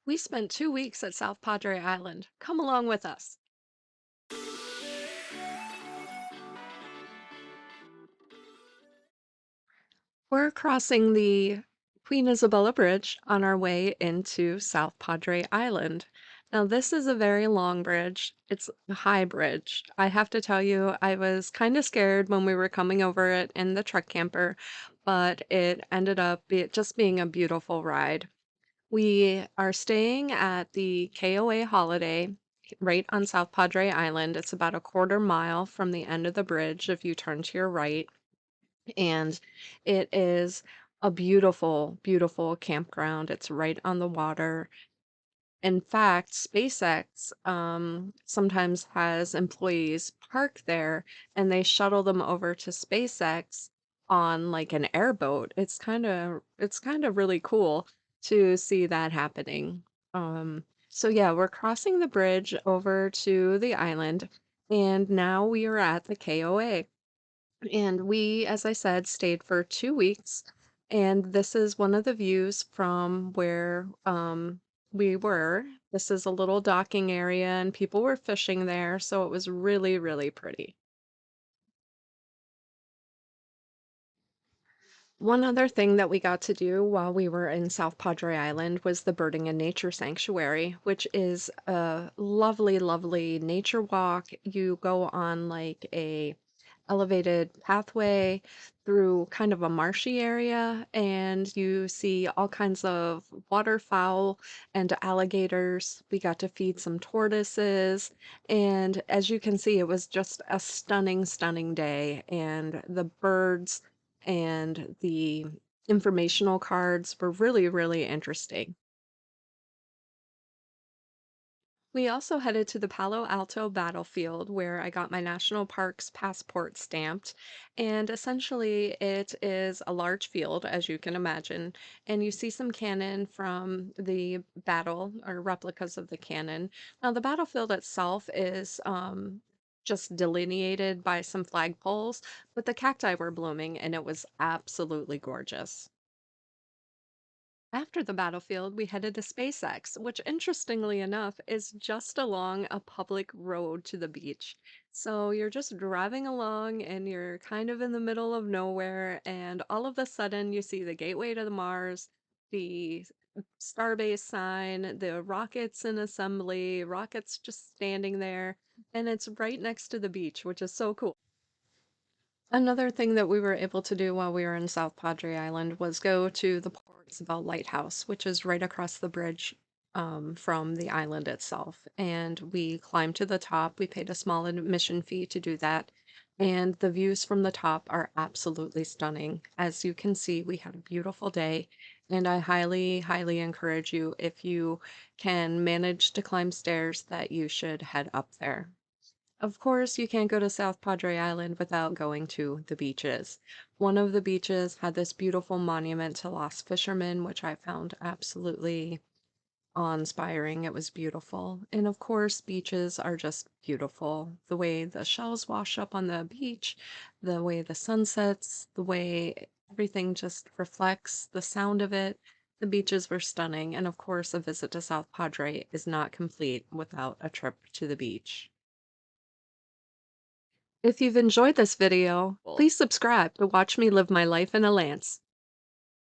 We spent 2 weeks at South Padre Island. Come along with us. We're crossing the Queen Isabella Bridge on our way into South Padre Island. Now, this is a very long bridge. It's a high bridge. I have to tell you, I was kind of scared when we were coming over it in the truck camper, but it ended up just being a beautiful ride. We are staying at the KOA Holiday right on South Padre Island. It's about a quarter mile from the end of the bridge if you turn to your right. And it is a beautiful, beautiful campground. It's right on the water. In fact, SpaceX sometimes has employees park there and they shuttle them over to SpaceX on like an airboat. It's kind of really cool to see that happening. So yeah, we're crossing the bridge over to the island and now we are at the KOA. And we, as I said, stayed for 2 weeks. And this is one of the views from where we were. This is a little docking area, and people were fishing there. So it was really, really pretty. One other thing that we got to do while we were in South Padre Island was the Birding and Nature Sanctuary, which is a lovely, lovely nature walk. You go on like a elevated pathway through kind of a marshy area, and you see all kinds of waterfowl and alligators. We got to feed some tortoises, and as you can see, it was just a stunning, stunning day, and the birds and the informational cards were really, really interesting. We also headed to the Palo Alto Battlefield where I got my national parks passport stamped. And essentially, it is a large field, as you can imagine. And you see some cannon from the battle or replicas of the cannon. Now, the battlefield itself is just delineated by some flagpoles, but the cacti were blooming and it was absolutely gorgeous. After the battlefield, we headed to SpaceX, which interestingly enough is just along a public road to the beach. So you're just driving along and you're kind of in the middle of nowhere, and all of a sudden you see the gateway to the Mars, the Starbase sign, the rockets in assembly, rockets just standing there, and it's right next to the beach, which is so cool. Another thing that we were able to do while we were in South Padre Island was go to the Port Isabel Lighthouse, which is right across the bridge from the island itself. And we climbed to the top. We paid a small admission fee to do that. And the views from the top are absolutely stunning. As you can see, we had a beautiful day. And I highly, highly encourage you, if you can manage to climb stairs, that you should head up there. Of course, you can't go to South Padre Island without going to the beaches. One of the beaches had this beautiful monument to lost fishermen, which I found absolutely awe-inspiring. It was beautiful. And of course, beaches are just beautiful. The way the shells wash up on the beach, the way the sun sets, the way everything just reflects, the sound of it. The beaches were stunning. And of course, a visit to South Padre is not complete without a trip to the beach. If you've enjoyed this video, please subscribe to watch me live my life in a lance.